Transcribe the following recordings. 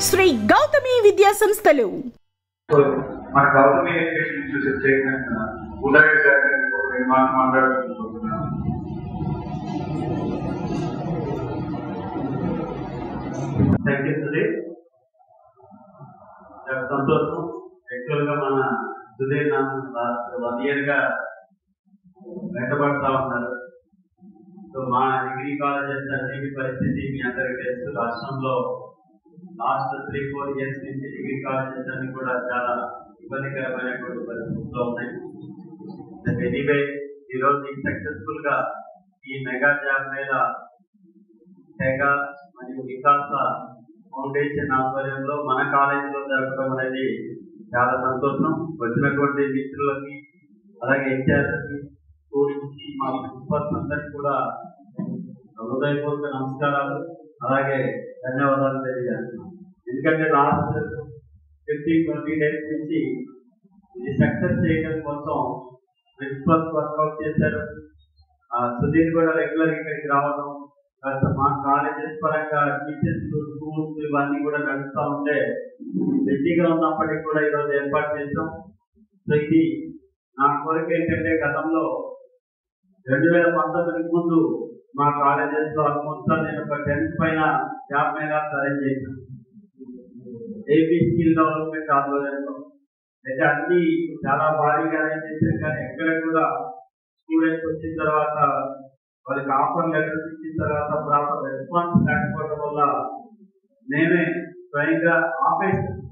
శ్రీ గౌతమి విద్యా సంస్థలు. మన Gautami education institute chairman Uday గారు మాట్లాడుకుంటున్నాను. సంతోషం. యాక్చువల్ గా మన సుధీర్ లాస్ట్ 1 year గా వెంటబడతా ఉన్నారు. సో మా డిగ్రీ కాలేజెస్ అన్నిటి పరిస్థితి మీ అందరికీ తెలుసు. రాష్ట్రంలో లాస్ట్ 3-4 years నుంచి డిగ్రీ కాలేజెస్ అన్ని కూడా చాలా ఇబ్బందికరమైనటువంటి పరిస్థితుల్లో ఉన్నాయి. ఎనీవే ఈరోజు సక్సెస్ఫుల్ గా ఈ మెగా జాబ్ మీద మెగా మరియు వికాస ఫౌండేషన్ ఆధ్వర్యంలో మన కాలేజీలో జరపడం అనేది చాలా సంతోషం. వచ్చినటువంటి మిత్రులకి అలాగే హెచ్ఆర్కి స్టూడెంట్స్ మా ప్రిన్సిపల్స్ అందరికీ కూడా హృదయపూర్వక నమస్కారాలు అలాగే ధన్యవాదాలు తెలియజేస్తున్నాం. ఎందుకంటే లాస్ట్ 15-20 days నుంచి ఇది సక్సెస్ చేయడం కోసం ప్రిన్సిపల్స్ వర్కౌట్ చేశారు. సుధీర్ కూడా రెగ్యులర్ ఇక్కడికి రావడం, మా కాలేజెస్ పరంగా టీచర్స్ స్కూల్స్ ఇవన్నీ కూడా నడుస్తూ ఉంటే బిజీగా ఉన్నప్పటికీ కూడా ఈరోజు ఏర్పాటు చేస్తాం. సో ఇది నా కోరిక ఏంటంటే గతంలో 2019 ముందు మా కాలేజెస్ లో ఆల్మోస్ట్ నేను ఒక 10th పైన జాబ్ మేళా అరేంజ్ చేశాను. ఏపీ స్కిల్ డెవలప్మెంట్ ఆధ్వర్యంలో అయితే అన్ని చాలా భారీగా అరేంజ్ చేశాను. కానీ ఎక్కడ కూడా స్టూడెంట్స్ వచ్చిన తర్వాత వాళ్ళకి ఆఫర్ లెటర్స్ ఇచ్చిన తర్వాత ప్రాపర్ రెస్పాన్స్ లేకపోవడం వల్ల నేనే స్వయంగా ఆపేస్తాను.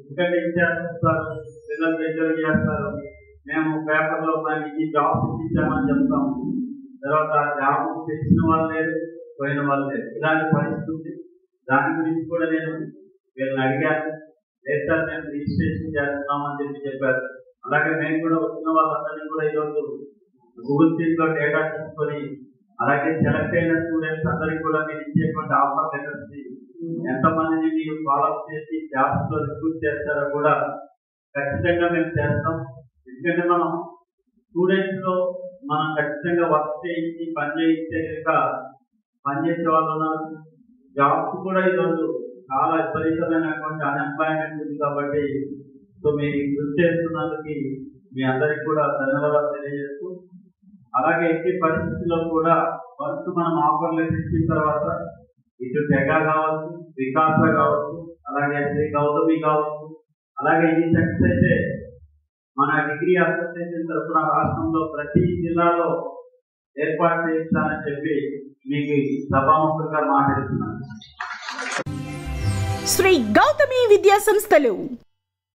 ఎందుకంటే ఇచ్చేస్తారు, పిల్లలు ఎంజాయ్ చేస్తారు, మేము పేపర్లో మనకి జాబ్స్ ఇచ్చామని చెప్తాము. తర్వాత జాబ్ తెచ్చిన వాళ్ళు లేరు, పోయిన వాళ్ళు లేరు, ఇలాంటి పరిస్థితి. దాని గురించి కూడా నేను వీళ్ళని అడిగాను. లేదు సార్ మేము రిజిస్ట్రేషన్ చేస్తున్నామని చెప్పారు. అలాగే మేము కూడా వచ్చిన వాళ్ళందరినీ కూడా ఈరోజు గూగుల్ సీట్ లో డేటా తీసుకొని అలాగే సెలెక్ట్ అయిన స్టూడెంట్స్ అందరికి కూడా మీరు ఇచ్చేటువంటి ఆఫర్ లెటర్స్ ఎంతమందిని మీరు ఫాలోఅప్ చేసి జాబ్స్ లో రిక్రూట్ చేస్తారో కూడా ఖచ్చితంగా మేము చేస్తాం. ఎందుకంటే మనం స్టూడెంట్స్ లో మనం ఖచ్చితంగా వర్క్ చేయించి పని చేయిస్తే కనుక పనిచేసే వాళ్ళు ఉన్నారు. జాబ్స్ కూడా ఈరోజు చాలా విపరీతమైనటువంటి అన్ఎంప్లాయ్మెంట్ ఉంది. కాబట్టి సో మీరు కృషి చేస్తున్నందుకు మీ అందరికి కూడా ధన్యవాదాలు తెలియజేస్తూ, అలాగే ఎట్టి పరిస్థితుల్లో కూడా ఫస్ట్ మనం ఆఫర్ లెటర్ ఇచ్చిన తర్వాత ఇటు మెగా కావచ్చు, వికాస కావచ్చు, అలాగే శ్రీ గౌతమి కావచ్చు, అలాగే ఇది సక్సెస్ అయితే మన డిగ్రీ అసోసియేషన్ తరఫున రాష్ట్రంలో ప్రతి జిల్లాలో ఏర్పాటు చేస్తానని చెప్పి మీకు సభాముఖంగా మాట్లాడుతున్నాను. శ్రీ గౌతమి విద్యా సంస్థలు.